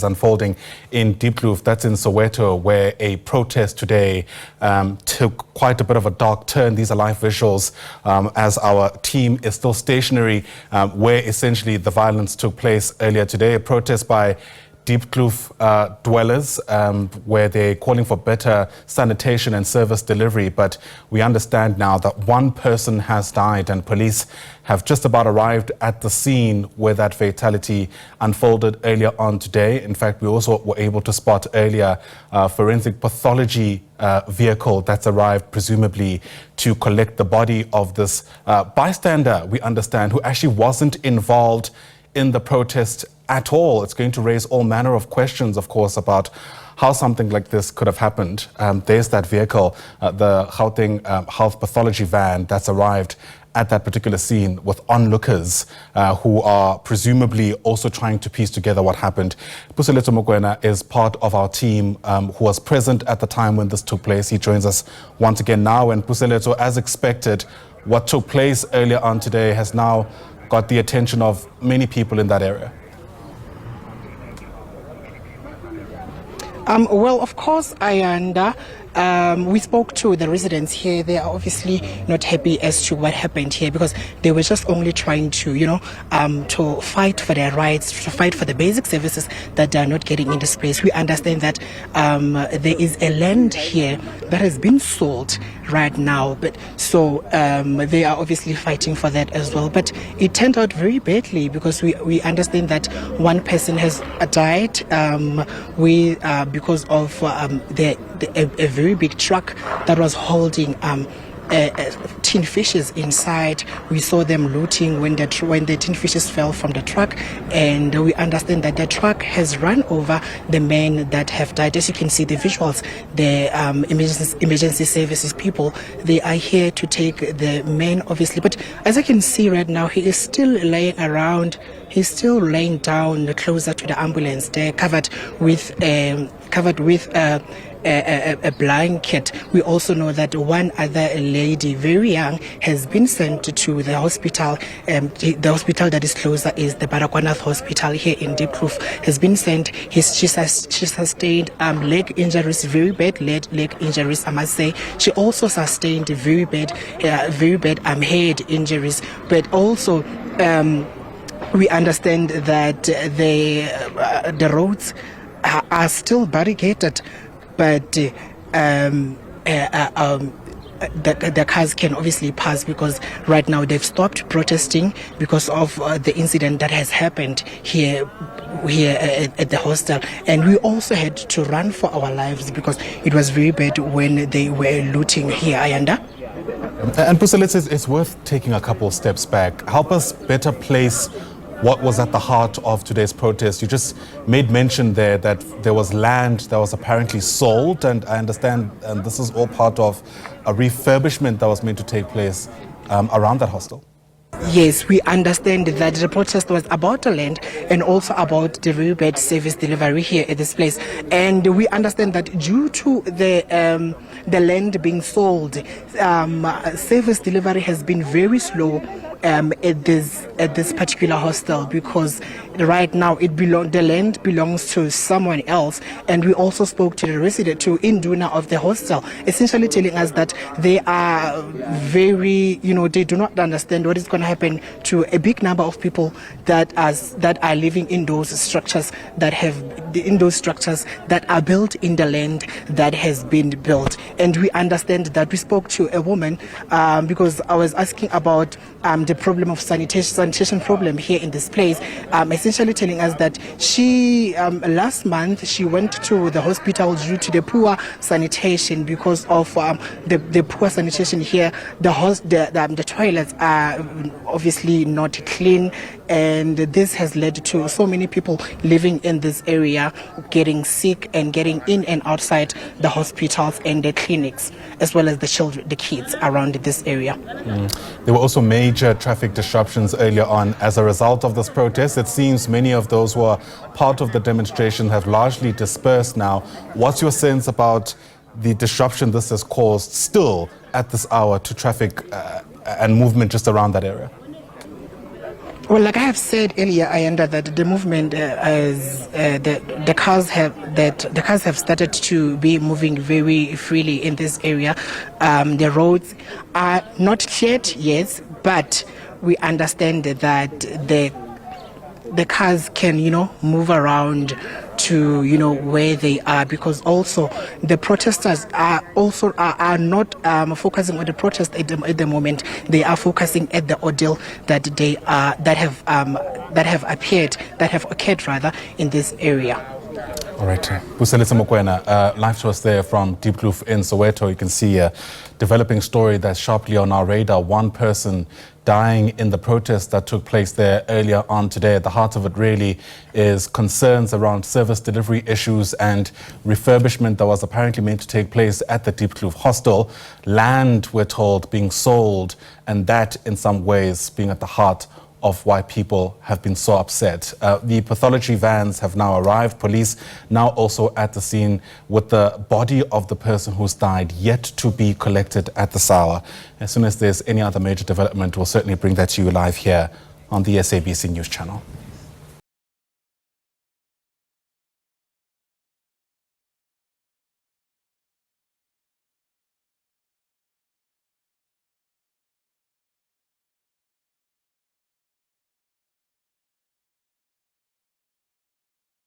Unfolding in Diepkloof, that's in Soweto, where a protest today took quite a bit of a dark turn. These are live visuals as our team is still stationary, where essentially the violence took place earlier today. A protest by Diepkloof dwellers where they're calling for better sanitation and service delivery. But we understand now that one person has died and police have just about arrived at the scene where that fatality unfolded earlier on today. In fact, we also were able to spot earlier forensic pathology vehicle that's arrived presumably to collect the body of this bystander, we understand, who actually wasn't involved in the protest at all. It's going to raise all manner of questions, of course, about how something like this could have happened. There's that vehicle, the Gauteng health pathology van that's arrived at that particular scene with onlookers who are presumably also trying to piece together what happened. Puseletso Mokoena is part of our team who was present at the time when this took place. He joins us once again now. And Puseletso, as expected, what took place earlier on today has now got the attention of many people in that area. Well, of course, Ayanda, we spoke to the residents here. They are obviously not happy as to what happened here because they were just only trying to, to fight for their rights, to fight for the basic services that they are not getting in this place. We understand that there is a land here that has been sold right now, but so they are obviously fighting for that as well. But it turned out very badly because we understand that one person has died because of a very big truck that was holding tin fishes inside. We saw them looting when the tin fishes fell from the truck, and we understand that the truck has run over the men that have died. As you can see the visuals, the emergency services people, they are here to take the men, obviously. But as I can see right now, he is still laying around. He's still laying down closer to the ambulance. They're covered with a blanket. We also know that one other lady, very young, has been sent to the hospital. The hospital that is closer is the Baragwanath Hospital here in Diepkloof. Has been sent. She sustained leg injuries, very bad leg injuries, I must say. She also sustained very bad head injuries, but also we understand that the roads are still barricaded, but the cars can obviously pass because right now they've stopped protesting because of the incident that has happened here at the hostel. And we also had to run for our lives because it was very bad when they were looting here, Ayanda. And Puseletso, it's worth taking a couple of steps back. Help us better place what was at the heart of today's protest. You just made mention there that there was land that was apparently sold, and I understand this is all part of a refurbishment that was meant to take place around that hostel. Yes, we understand that the protest was about the land and also about the very bad service delivery here at this place. And we understand that due to the land being sold, service delivery has been very slow at this particular hostel because right now the land belongs to someone else. And we also spoke to the resident, to Induna of the hostel, essentially telling us that they are very, they do not understand what is going to happen to a big number of people that are living in those structures that are built in the land that has been built. And we understand that we spoke to a woman because I was asking about the problem of sanitation problem here in this place, essentially telling us that she last month she went to the hospital due to the poor sanitation because of the poor sanitation here. The toilets are obviously not clean, and this has led to so many people living in this area getting sick and getting in and outside the hospitals and the clinics, as well as the kids around this area. There were also major traffic disruptions earlier on as a result of this protest. It seems many of those who are part of the demonstration have largely dispersed now. What's your sense about the disruption this has caused still at this hour to traffic and movement just around that area? Well, like I have said earlier, Ayanda, that the movement the cars have started to be moving very freely in this area. The roads are not cleared, yes, but we understand that the cars can, move around to, where they are, because also the protesters are not focusing on the protest at the moment. They are focusing at the ordeal that have occurred rather in this area. All right. Puseletso Mokoena, live to us there from Diepkloof in Soweto. You can see a developing story that's sharply on our radar. One person dying in the protest that took place there earlier on today. At the heart of it really is concerns around service delivery issues and refurbishment that was apparently meant to take place at the Diepkloof hostel. Land, we're told, being sold, and that in some ways being at the heart of why people have been so upset. The pathology vans have now arrived. Police now also at the scene with the body of the person who's died yet to be collected at the SAWA. As soon as there's any other major development, we'll certainly bring that to you live here on the SABC News Channel.